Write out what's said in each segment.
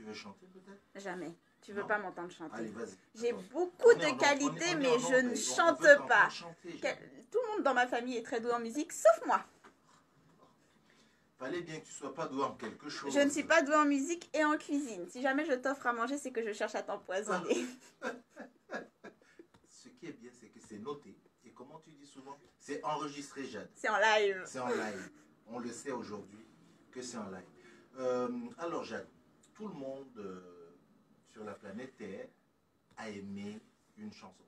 Tu veux chanter peut-être? Jamais. Tu veux Non. pas m'entendre chanter. Allez, vas-y. J'ai Attends. beaucoup On est de en- qualités, on est mais en je onde, ne on chante veut t'entendre pas. chanter, Quel- Jeanne. Tout le monde dans ma famille est très doué en musique, sauf moi. Fallait bien que tu sois pas doué en quelque chose. Je ne suis pas douée en musique et en cuisine. Si jamais je t'offre à manger, c'est que je cherche à t'empoisonner. Ce qui est bien, c'est que c'est noté. Et comment tu dis souvent? C'est enregistré, Jade. C'est en live. C'est en live. On le sait aujourd'hui que c'est en live. Alors, Jade, tout le monde sur la planète Terre a aimé une chanson.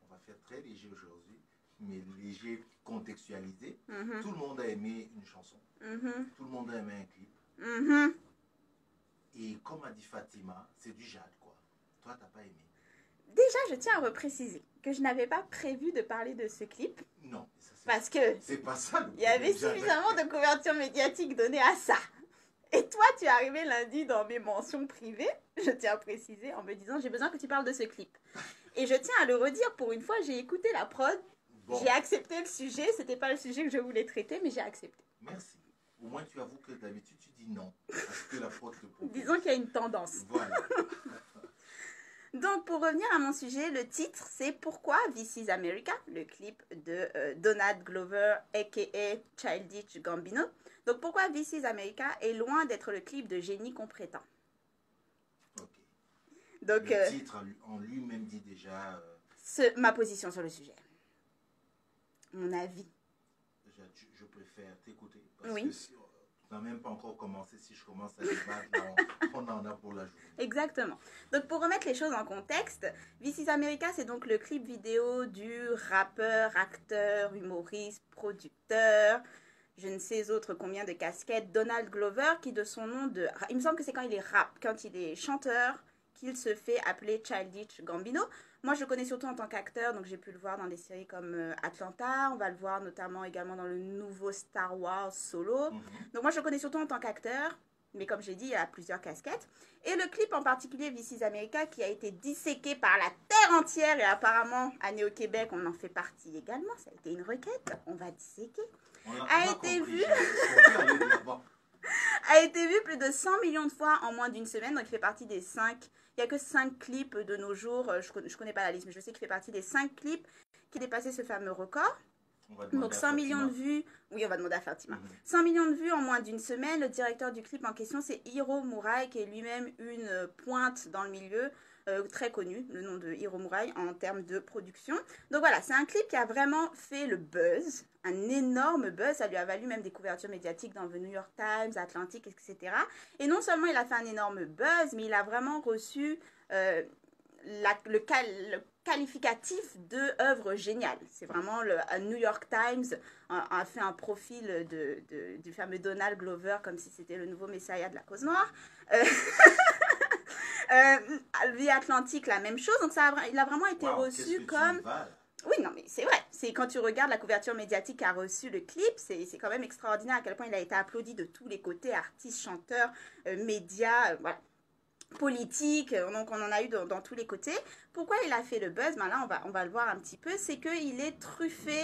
On va faire très léger aujourd'hui, mais léger contextualisé. Tout le monde a aimé une chanson. Tout le monde a aimé un clip. Et comme a dit Fatima, c'est du Jade, quoi. Toi, t'as pas aimé. Déjà, je tiens à repréciser que je n'avais pas prévu de parler de ce clip. Non, ça, Parce que c'est pas ça le il y avait problème, Jade. suffisamment de couverture médiatique donnée à ça. Et toi, tu es arrivé lundi dans mes mentions privées, je tiens à préciser, en me disant j'ai besoin que tu parles de ce clip. Et je tiens à le redire, pour une fois, j'ai écouté la prod, Bon, j'ai accepté le sujet, c'était pas le sujet que je voulais traiter, mais j'ai accepté. merci. Au moins, tu avoues que d'habitude, tu dis non à ce que la fraude te propose. Disons qu'il y a une tendance. Voilà. Donc, pour revenir à mon sujet, le titre, c'est Pourquoi This is America, le clip de Donald Glover, a.k.a. Childish Gambino. Donc, pourquoi This is America est loin d'être le clip de génie qu'on prétend. Ok. Donc, Le titre en lui-même dit déjà... ma position sur le sujet. Mon avis. je préfère t'écouter. Parce Oui. que si on n'a même pas encore commencé. Si je commence à débattre, là, on en a pour la journée. Exactement. Donc, pour remettre les choses en contexte, This is America, c'est donc le clip vidéo du rappeur, acteur, humoriste, producteur, je ne sais autre combien de casquettes, Donald Glover, qui de son nom de... Il me semble que c'est quand il est rap, quand il est chanteur, qu'il se fait appeler Childish Gambino. Moi, je le connais surtout en tant qu'acteur, donc j'ai pu le voir dans des séries comme Atlanta. On va le voir notamment également dans le nouveau Star Wars Solo. Donc moi, je le connais surtout en tant qu'acteur, mais comme j'ai dit, il a plusieurs casquettes. Et le clip en particulier, This is America, qui a été disséqué par la terre entière, et apparemment, à Néo-Québec, on en fait partie également. Ça a été une requête, on va disséquer. A été vu plus de 100 millions de fois en moins d'une semaine, donc il fait partie des 5... Il n'y a que 5 clips de nos jours, je connais pas la liste, mais je sais qu'il fait partie des 5 clips qui dépassaient ce fameux record. Donc 100 millions de vues, oui on va demander à Fatima. 100 millions de vues en moins d'une semaine, le directeur du clip en question c'est Hiro Murai, qui est lui-même une pointe dans le milieu, très connu, le nom de Hiro Murai en termes de production. Donc voilà, c'est un clip qui a vraiment fait le buzz, un énorme buzz, ça lui a valu même des couvertures médiatiques dans The New York Times, Atlantic, etc. Et non seulement il a fait un énorme buzz, mais il a vraiment reçu le qualificatif de œuvre géniale. C'est vraiment le New York Times a fait un profil du fameux Donald Glover comme si c'était le nouveau messiah de la cause noire. The Atlantic, la même chose. Donc il a vraiment été reçu comme... Oui, non, mais c'est vrai. C'est quand tu regardes la couverture médiatique qu'a reçu le clip, c'est quand même extraordinaire à quel point il a été applaudi de tous les côtés, artistes, chanteurs, médias, voilà. Politique, donc on en a eu dans tous les côtés. Pourquoi il a fait le buzz? Ben là, on va le voir un petit peu. C'est qu'il est truffé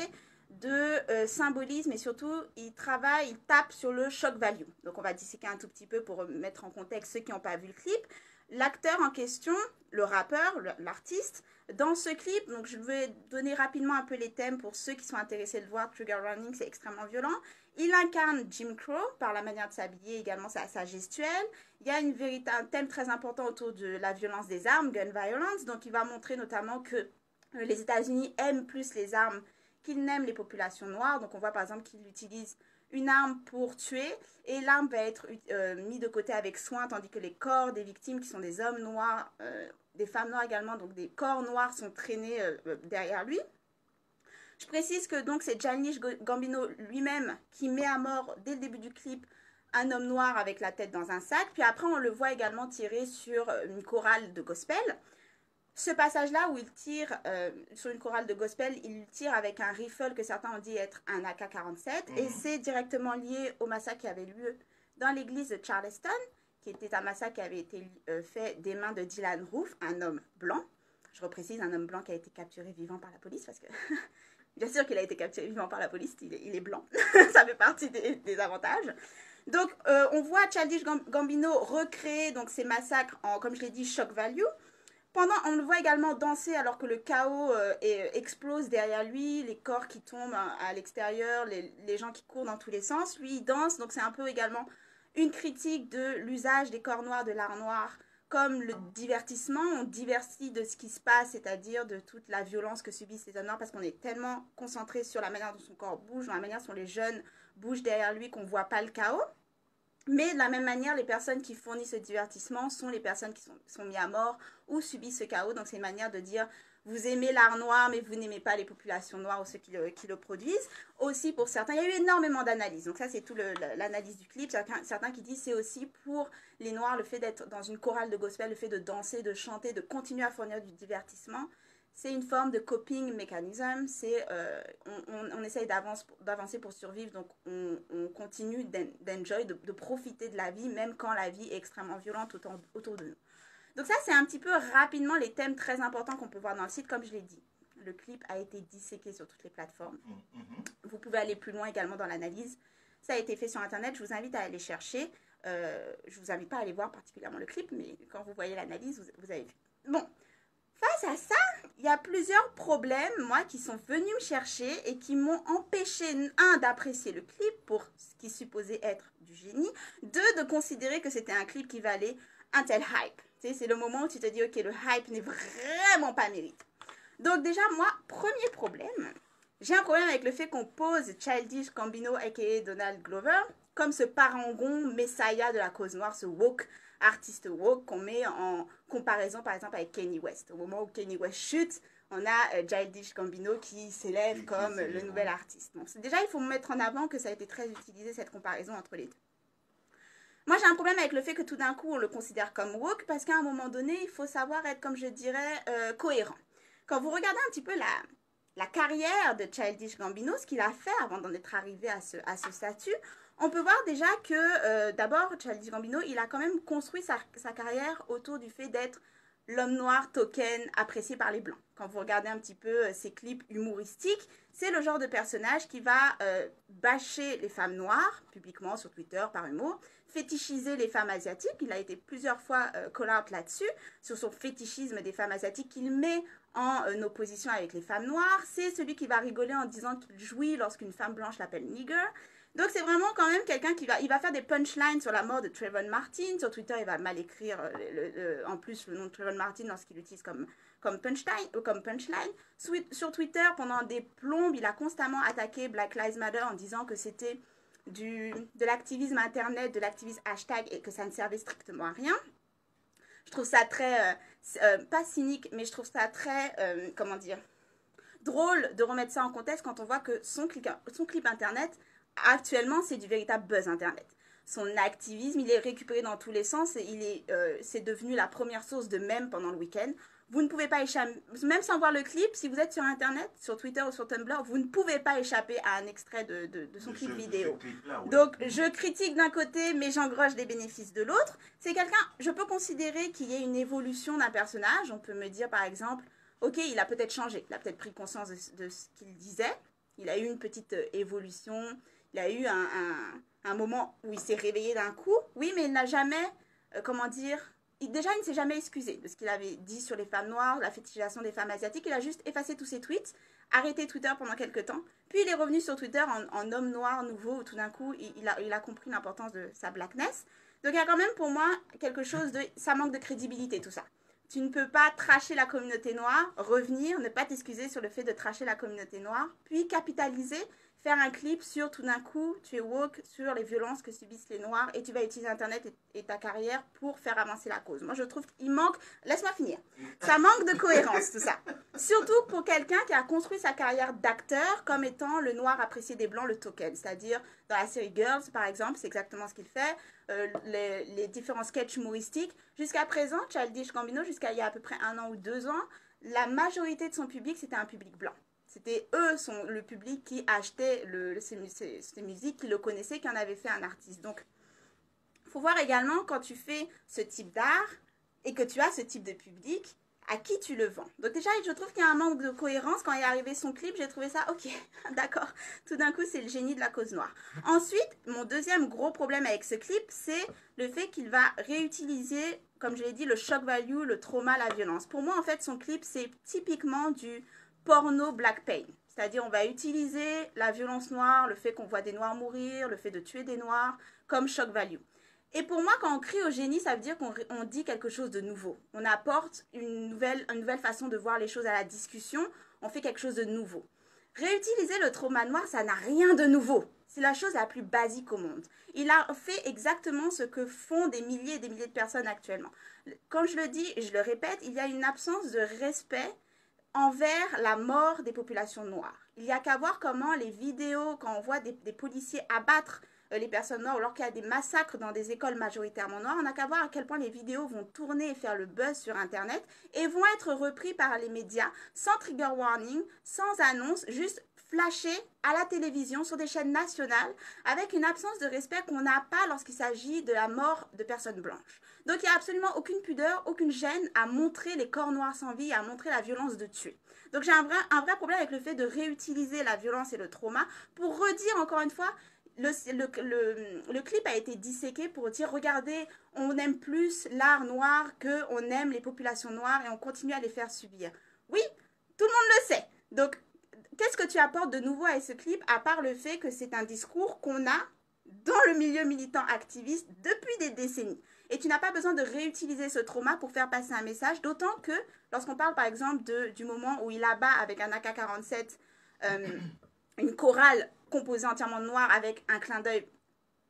de symbolisme et surtout, il tape sur le shock value. Donc on va disséquer un tout petit peu pour mettre en contexte ceux qui n'ont pas vu le clip. L'acteur en question, le rappeur, l'artiste, dans ce clip, donc je vais donner rapidement un peu les thèmes pour ceux qui sont intéressés de voir. Trigger warning, c'est extrêmement violent. Il incarne Jim Crow par la manière de s'habiller, également sa gestuelle. Il y a un thème très important autour de la violence des armes, gun violence. Donc il va montrer notamment que les États-Unis aiment plus les armes qu'ils n'aiment les populations noires. Donc on voit par exemple qu'il utilise une arme pour tuer et l'arme va être mise de côté avec soin, tandis que les corps des victimes qui sont des hommes noirs, des femmes noires également, donc des corps noirs sont traînés derrière lui. Je précise que donc c'est Childish Gambino lui-même qui met à mort dès le début du clip un homme noir avec la tête dans un sac, puis après on le voit également tirer sur une chorale de gospel. Ce passage-là où il tire sur une chorale de gospel, il tire avec un rifle que certains ont dit être un AK-47 et c'est directement lié au massacre qui avait lieu dans l'église de Charleston, qui était un massacre qui avait été fait des mains de Dylan Roof, un homme blanc. Je reprécise, un homme blanc qui a été capturé vivant par la police parce que... Bien sûr qu'il a été capturé vivant par la police, il est blanc, ça fait partie des avantages. Donc, on voit Childish Gambino recréer donc, ces massacres en, comme je l'ai dit, shock value. On le voit également danser alors que le chaos explose derrière lui, les corps qui tombent à l'extérieur, les gens qui courent dans tous les sens. Lui, il danse, donc c'est un peu également une critique de l'usage des corps noirs, de l'art noir, comme le divertissement. On divertit de ce qui se passe, c'est-à-dire de toute la violence que subissent les hommes noirs, parce qu'on est tellement concentré sur la manière dont son corps bouge, dans la manière dont les jeunes bougent derrière lui, qu'on ne voit pas le chaos. Mais de la même manière, les personnes qui fournissent ce divertissement sont les personnes qui sont mises à mort ou subissent ce chaos. Donc c'est une manière de dire, vous aimez l'art noir, mais vous n'aimez pas les populations noires ou ceux qui le produisent. Aussi pour certains, il y a eu énormément d'analyses. Donc ça, c'est tout l'analyse du clip. Certains qui disent c'est aussi pour les noirs, le fait d'être dans une chorale de gospel, le fait de danser, de chanter, de continuer à fournir du divertissement. C'est une forme de coping mechanism, on essaye d'avancer pour survivre, donc on continue d'enjoy, de profiter de la vie, même quand la vie est extrêmement violente autour de nous. Donc ça, c'est un petit peu rapidement les thèmes très importants qu'on peut voir dans le site, comme je l'ai dit. Le clip a été disséqué sur toutes les plateformes. Vous pouvez aller plus loin également dans l'analyse. Ça a été fait sur Internet, je vous invite à aller chercher. Je ne vous invite pas à aller voir particulièrement le clip, mais quand vous voyez l'analyse, vous avez vu. Bon. Face à ça, il y a plusieurs problèmes, moi, qui sont venus me chercher et qui m'ont empêché, un, d'apprécier le clip pour ce qui supposait être du génie, deux, de considérer que c'était un clip qui valait un tel hype. Tu sais, c'est le moment où tu te dis, ok, le hype n'est vraiment pas mérité. Donc déjà, moi, premier problème, j'ai un problème avec le fait qu'on pose Childish Gambino, a.k.a. Donald Glover, comme ce parangon messiah de la cause noire, ce woke, artiste woke qu'on met en comparaison par exemple avec Kanye West. Au moment où Kanye West chute, on a Childish Gambino qui s'élève comme le nouvel artiste. Donc, déjà, il faut mettre en avant que ça a été très utilisé cette comparaison entre les deux. Moi, j'ai un problème avec le fait que tout d'un coup, on le considère comme woke parce qu'à un moment donné, il faut savoir être, comme je dirais, cohérent. Quand vous regardez un petit peu la carrière de Childish Gambino, ce qu'il a fait avant d'en être arrivé à ce statut, on peut voir déjà que, d'abord, Childish Gambino, il a quand même construit sa carrière autour du fait d'être l'homme noir token apprécié par les blancs. Quand vous regardez un petit peu ses clips humoristiques, c'est le genre de personnage qui va bâcher les femmes noires, publiquement sur Twitter par humour, fétichiser les femmes asiatiques. Il a été plusieurs fois call-out là-dessus, sur son fétichisme des femmes asiatiques qu'il met en opposition avec les femmes noires. C'est celui qui va rigoler en disant qu'il jouit lorsqu'une femme blanche l'appelle nigger. Donc c'est vraiment quand même quelqu'un qui va faire des punchlines sur la mort de Trayvon Martin. Sur Twitter, il va mal écrire en plus le nom de Trayvon Martin lorsqu'il l'utilise comme punchline. Sur Twitter, pendant des plombes, il a constamment attaqué Black Lives Matter en disant que c'était de l'activisme internet, de l'activisme hashtag et que ça ne servait strictement à rien. Je trouve ça très, pas cynique, mais je trouve ça très, comment dire, drôle de remettre ça en contexte quand on voit que son clip internet, actuellement, c'est du véritable buzz internet. Son activisme, il est récupéré dans tous les sens et c'est devenu la première source de mèmes pendant le week-end. Vous ne pouvez pas échapper, même sans voir le clip, si vous êtes sur Internet, sur Twitter ou sur Tumblr, vous ne pouvez pas échapper à un extrait de son clip vidéo. Donc, je critique d'un côté, mais j'engrange les bénéfices de l'autre. C'est quelqu'un, je peux considérer qu'il y ait une évolution d'un personnage. On peut me dire, par exemple, ok, il a peut-être changé, il a peut-être pris conscience de ce qu'il disait. Il a eu une petite évolution, il a eu un moment où il s'est réveillé d'un coup. Oui, mais il n'a jamais, déjà, il ne s'est jamais excusé de ce qu'il avait dit sur les femmes noires, la fétichisation des femmes asiatiques. Il a juste effacé tous ses tweets, arrêté Twitter pendant quelques temps. Puis, il est revenu sur Twitter en homme noir nouveau, où tout d'un coup, il a compris l'importance de sa blackness. Donc, il y a quand même pour moi quelque chose de... Ça manque de crédibilité, tout ça. Tu ne peux pas trasher la communauté noire, revenir, ne pas t'excuser sur le fait de trasher la communauté noire, puis capitaliser, faire un clip sur tout d'un coup, tu es woke sur les violences que subissent les Noirs et tu vas utiliser Internet et ta carrière pour faire avancer la cause. Moi, je trouve qu'il manque... Laisse-moi finir. Ça manque de cohérence, tout ça. Surtout pour quelqu'un qui a construit sa carrière d'acteur comme étant le noir apprécié des Blancs, le token. C'est-à-dire, dans la série Girls, par exemple, c'est exactement ce qu'il fait. Les différents sketchs humoristiques. Jusqu'à présent, Childish Gambino, jusqu'à il y a à peu près 1 an ou 2 ans, la majorité de son public, c'était un public blanc. C'était le public qui achetait ces musiques, qui le connaissait, qui en avait fait un artiste. Donc, il faut voir également quand tu fais ce type d'art et que tu as ce type de public, à qui tu le vends. Donc déjà, je trouve qu'il y a un manque de cohérence. Quand est arrivé son clip, j'ai trouvé ça, ok, d'accord. Tout d'un coup, c'est le génie de la cause noire. Ensuite, mon deuxième gros problème avec ce clip, c'est le fait qu'il va réutiliser, comme je l'ai dit, le shock value, le trauma, la violence. Pour moi, en fait, son clip, c'est typiquement du porno black pain. C'est-à-dire, on va utiliser la violence noire, le fait qu'on voit des noirs mourir, le fait de tuer des noirs, comme shock value. Et pour moi, quand on crie au génie, ça veut dire qu'on dit quelque chose de nouveau. On apporte une nouvelle façon de voir les choses à la discussion. On fait quelque chose de nouveau. Réutiliser le trauma noir, ça n'a rien de nouveau. C'est la chose la plus basique au monde. Il a fait exactement ce que font des milliers et des milliers de personnes actuellement. Comme je le dis et je le répète, il y a une absence de respect envers la mort des populations noires. Il n'y a qu'à voir comment les vidéos, quand on voit des policiers abattre les personnes noires, alors qu'il y a des massacres dans des écoles majoritairement noires, on n'a qu'à voir à quel point les vidéos vont tourner et faire le buzz sur Internet et vont être repris par les médias sans trigger warning, sans annonce, juste flashés à la télévision sur des chaînes nationales avec une absence de respect qu'on n'a pas lorsqu'il s'agit de la mort de personnes blanches. Donc il n'y a absolument aucune pudeur, aucune gêne à montrer les corps noirs sans vie, à montrer la violence de tuer. Donc j'ai un vrai problème avec le fait de réutiliser la violence et le trauma pour redire encore une fois. Le clip a été disséqué pour dire, regardez, on aime plus l'art noir qu'on aime les populations noires et on continue à les faire subir. Oui, tout le monde le sait. Donc, qu'est-ce que tu apportes de nouveau à ce clip, à part le fait que c'est un discours qu'on a dans le milieu militant activiste depuis des décennies. Et tu n'as pas besoin de réutiliser ce trauma pour faire passer un message, d'autant que lorsqu'on parle par exemple du moment où il abat avec un AK-47 une chorale composée entièrement de noir avec un clin d'œil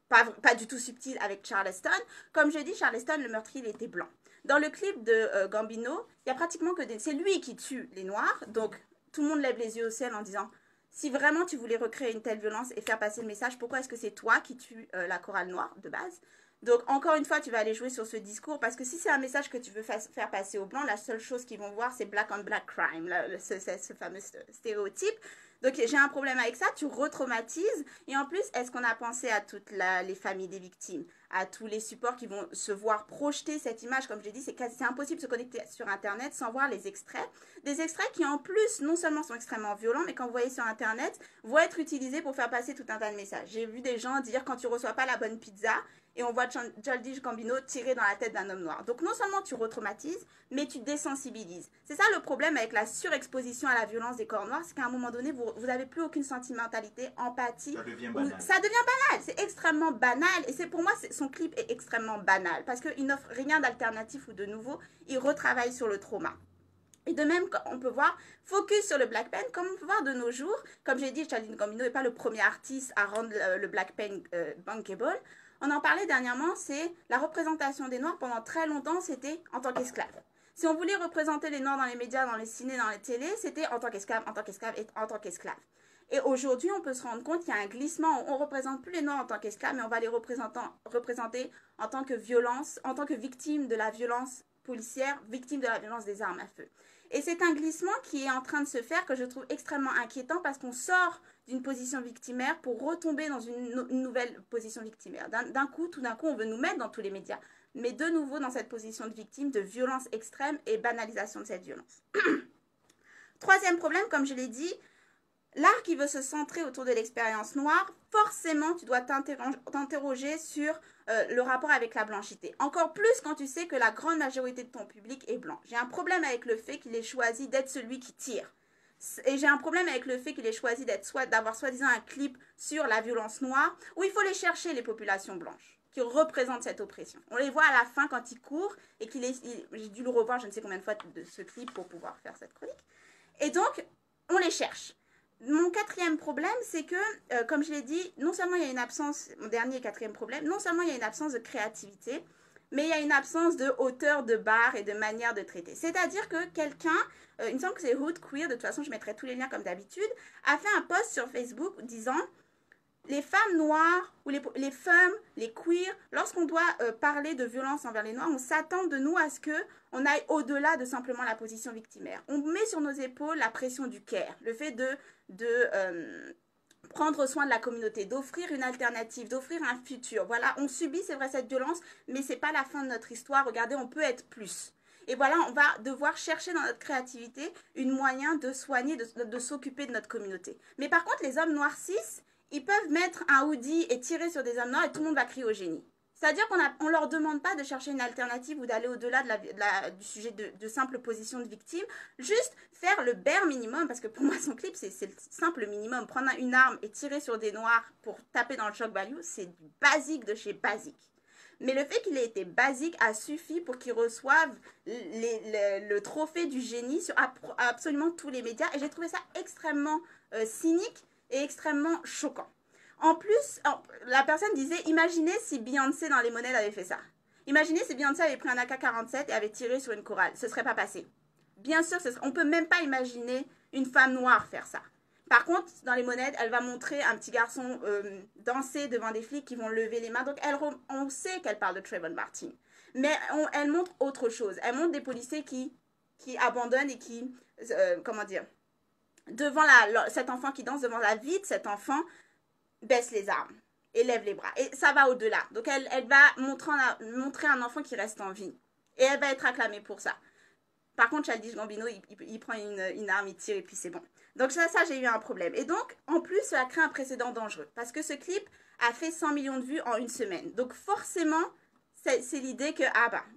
pas du tout subtil avec Charleston. Comme je dis, Charleston, le meurtrier, il était blanc. Dans le clip de Gambino, il y a pratiquement que c'est lui qui tue les noirs, donc tout le monde lève les yeux au ciel en disant, si vraiment tu voulais recréer une telle violence et faire passer le message, pourquoi est-ce que c'est toi qui tue la chorale noire de base? Donc, encore une fois, tu vas aller jouer sur ce discours parce que si c'est un message que tu veux faire passer aux Blancs, la seule chose qu'ils vont voir, c'est black on black crime, ce fameux stéréotype. Donc, j'ai un problème avec ça, tu retraumatises. Et en plus, est-ce qu'on a pensé à toutes les familles des victimes, à tous les supports qui vont se voir projeter cette image? Comme j'ai dit, c'est impossible de se connecter sur Internet sans voir les extraits. Des extraits qui, en plus, non seulement sont extrêmement violents, mais quand vous voyez sur Internet, vont être utilisés pour faire passer tout un tas de messages. J'ai vu des gens dire, quand tu ne reçois pas la bonne pizza, et on voit Childish Gambino tirer dans la tête d'un homme noir. Donc non seulement tu retraumatises, mais tu désensibilises. C'est ça le problème avec la surexposition à la violence des corps noirs, c'est qu'à un moment donné, vous n'avez plus aucune sentimentalité, empathie. Ça devient banal. Ça devient banal, c'est extrêmement banal. Et c'est pour moi, son clip est extrêmement banal, parce qu'il n'offre rien d'alternatif ou de nouveau, il retravaille sur le trauma. Et de même, on peut voir, focus sur le black pain, comme on peut voir de nos jours, comme j'ai dit, Childish Gambino n'est pas le premier artiste à rendre le black pain bankable. On en parlait dernièrement, c'est la représentation des Noirs pendant très longtemps, c'était en tant qu'esclaves. Si on voulait représenter les Noirs dans les médias, dans les ciné, dans les télés, c'était en tant qu'esclaves, en tant qu'esclaves et en tant qu'esclaves. Et aujourd'hui, on peut se rendre compte qu'il y a un glissement. On ne représente plus les Noirs en tant qu'esclaves, mais on va les représenter en tant que violence, en tant que victimes de la violence policière, victimes de la violence des armes à feu. Et c'est un glissement qui est en train de se faire que je trouve extrêmement inquiétant parce qu'on sort d'une position victimaire pour retomber dans une nouvelle position victimaire. Tout d'un coup, on veut nous mettre dans tous les médias, mais de nouveau dans cette position de victime, de violence extrême et banalisation de cette violence. Troisième problème, comme je l'ai dit, l'art qui veut se centrer autour de l'expérience noire, forcément, tu dois t'interroger sur le rapport avec la blanchité. Encore plus quand tu sais que la grande majorité de ton public est blanc. J'ai un problème avec le fait qu'il ait choisi d'être celui qui tire. Et j'ai un problème avec le fait qu'il ait choisi d'avoir soi-disant un clip sur la violence noire, où il faut les chercher, les populations blanches, qui représentent cette oppression. On les voit à la fin quand ils courent, et j'ai dû le revoir je ne sais combien de fois de ce clip pour pouvoir faire cette chronique. Et donc, on les cherche. Mon quatrième problème, c'est que, comme je l'ai dit, non seulement il y a une absence, mon dernier et quatrième problème, non seulement il y a une absence de créativité, mais il y a une absence de hauteur de barre et de manière de traiter. C'est-à-dire que quelqu'un, il me semble que c'est Hood Queer, de toute façon je mettrai tous les liens comme d'habitude, a fait un post sur Facebook disant les femmes noires ou les femmes, les queers, lorsqu'on doit parler de violence envers les noirs, on s'attend de nous à ce qu'on aille au-delà de simplement la position victimaire. On met sur nos épaules la pression du care, le fait de prendre soin de la communauté, d'offrir une alternative, d'offrir un futur. Voilà, on subit, c'est vrai, cette violence, mais c'est pas la fin de notre histoire. Regardez, on peut être plus. Et voilà, on va devoir chercher dans notre créativité une moyen de soigner, de s'occuper de notre communauté. Mais par contre, les hommes noirs cis, ils peuvent mettre un hoodie et tirer sur des hommes noirs et tout le monde va crier au génie. C'est-à-dire qu'on ne leur demande pas de chercher une alternative ou d'aller au-delà du sujet de simple position de victime. Juste faire le bare minimum, parce que pour moi, son clip, c'est le simple minimum. Prendre une arme et tirer sur des noirs pour taper dans le shock value, c'est du basique de chez basique. Mais le fait qu'il ait été basique a suffi pour qu'il reçoive le trophée du génie sur absolument tous les médias. Et j'ai trouvé ça extrêmement cynique et extrêmement choquant. En plus, la personne disait, imaginez si Beyoncé dans les monnaies avait fait ça. Imaginez si Beyoncé avait pris un AK-47 et avait tiré sur une chorale. Ce ne serait pas passé. Bien sûr, on ne peut même pas imaginer une femme noire faire ça. Par contre, dans les monnaies, elle va montrer un petit garçon danser devant des flics qui vont lever les mains. Donc, on sait qu'elle parle de Trayvon Martin. Mais elle montre autre chose. Elle montre des policiers qui abandonnent et qui, comment dire, devant cet enfant qui danse, devant la vie de cet enfant, baisse les armes et lève les bras. Et ça va au-delà. Donc, elle va montrer un enfant qui reste en vie. Et elle va être acclamée pour ça. Par contre, Childish Gambino, il prend une arme, il tire et puis c'est bon. Donc ça j'ai eu un problème. Et donc, en plus, ça a créé un précédent dangereux. Parce que ce clip a fait 100 millions de vues en une semaine. Donc forcément, c'est l'idée que,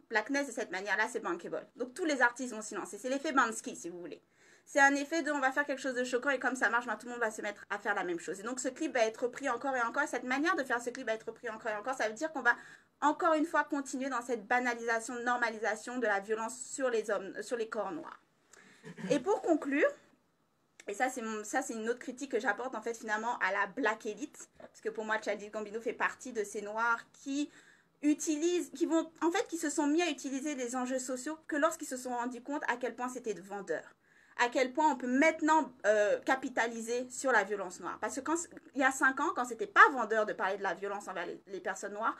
Blackness de cette manière-là, c'est bankable. Donc tous les artistes vont s'y lancer. C'est l'effet Bansky, si vous voulez. C'est un effet de on va faire quelque chose de choquant et comme ça marche, tout le monde va se mettre à faire la même chose. Et donc ce clip va être repris encore et encore. Et cette manière de faire ce clip va être repris encore et encore. Ça veut dire qu'on va encore une fois continuer dans cette banalisation, normalisation de la violence sur les hommes, sur les corps noirs. Et pour conclure, et ça c'est une autre critique que j'apporte en fait finalement à la Black Elite, parce que pour moi Childish Gambino fait partie de ces noirs qui se sont mis à utiliser les enjeux sociaux que lorsqu'ils se sont rendus compte à quel point c'était de vendeurs. À quel point on peut maintenant capitaliser sur la violence noire. Parce que il y a 5 ans, quand c'était pas vendeur de parler de la violence envers les personnes noires,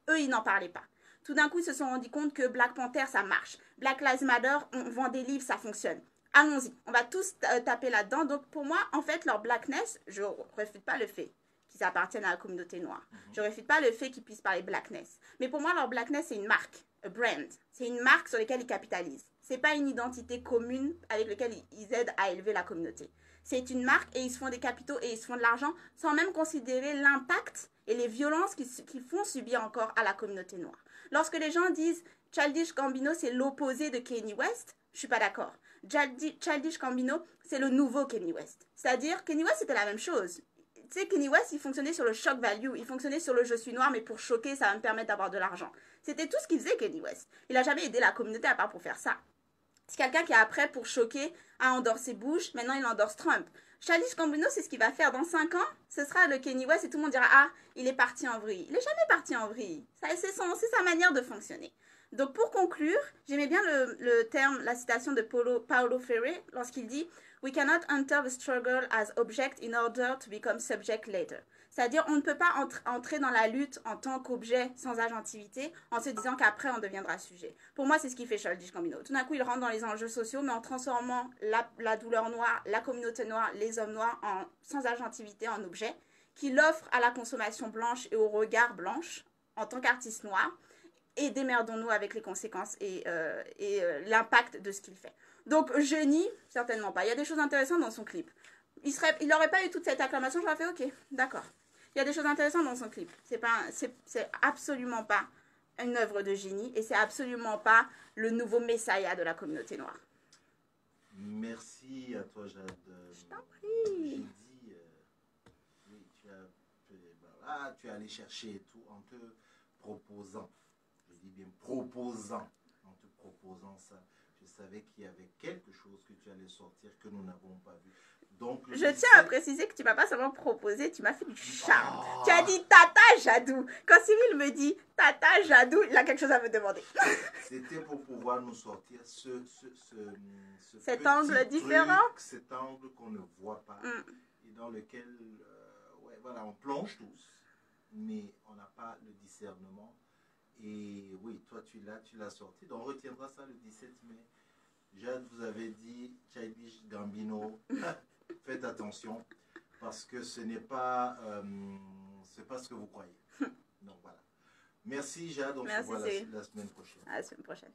eux, ils n'en parlaient pas. Tout d'un coup, ils se sont rendus compte que Black Panther, ça marche. Black Lives Matter, on vend des livres, ça fonctionne. Allons-y, on va tous taper là-dedans. Donc pour moi, en fait, leur blackness, je ne refute pas le fait qu'ils appartiennent à la communauté noire. Je ne refute pas le fait qu'ils puissent parler blackness. Mais pour moi, leur blackness, c'est une marque, un brand. C'est une marque sur laquelle ils capitalisent. Ce n'est pas une identité commune avec laquelle ils aident à élever la communauté. C'est une marque et ils se font des capitaux et ils se font de l'argent sans même considérer l'impact et les violences qu'ils font subir encore à la communauté noire. Lorsque les gens disent Childish Gambino, c'est l'opposé de Kanye West, je ne suis pas d'accord. Childish Gambino, c'est le nouveau Kanye West. C'est-à-dire, Kanye West, c'était la même chose. Tu sais, Kanye West, il fonctionnait sur le shock value, il fonctionnait sur le je suis noir, mais pour choquer, ça va me permettre d'avoir de l'argent. C'était tout ce qu'il faisait, Kanye West. Il n'a jamais aidé la communauté à part pour faire ça. C'est quelqu'un qui, après, pour choquer, a endorsé Bush, maintenant il endorse Trump. Childish Gambino, c'est ce qu'il va faire dans 5 ans. Ce sera le Kanye West et tout le monde dira « Ah, il est parti en vrille ». Il n'est jamais parti en vrille. C'est sa manière de fonctionner. Donc, pour conclure, j'aimais bien le terme, la citation de Paulo Freire lorsqu'il dit « We cannot enter the struggle as object in order to become subject later ». C'est-à-dire, on ne peut pas entrer dans la lutte en tant qu'objet sans agentivité en se disant qu'après, on deviendra sujet. Pour moi, c'est ce qui fait Childish Gambino. Tout d'un coup, il rentre dans les enjeux sociaux, mais en transformant la douleur noire, la communauté noire, les hommes noirs sans agentivité en objet, qu'il offre à la consommation blanche et au regard blanche en tant qu'artiste noir. Et démerdons-nous avec les conséquences et l'impact de ce qu'il fait. Donc, je nie certainement pas. Il y a des choses intéressantes dans son clip. Il n'aurait pas eu toute cette acclamation, j'aurais fait ok, d'accord. Il y a des choses intéressantes dans son clip. C'est absolument pas une œuvre de génie et c'est absolument pas le nouveau messiah de la communauté noire. Merci à toi, Jade. Je t'en prie. J'ai dit, oui, tu es allé chercher et tout en te proposant. Je dis bien proposant. En te proposant ça. Je savais qu'il y avait quelque chose que tu allais sortir que nous n'avons pas vu. Donc, je tiens à préciser que tu ne m'as pas seulement proposé, tu m'as fait du charme. Tu as dit Tata Jadou. Quand Cyril me dit Tata Jadou, il a quelque chose à me demander. C'était pour pouvoir nous sortir cet angle différent. Cet angle qu'on ne voit pas et dans lequel voilà, on plonge tous, mais on n'a pas le discernement. Et oui, toi tu l'as sorti, donc on retiendra ça le 17 mai. Jade, vous avez dit Childish Gambino, faites attention, parce que ce n'est pas, ce que vous croyez. Donc voilà. Merci Jade, on se voit la semaine prochaine. À la semaine prochaine.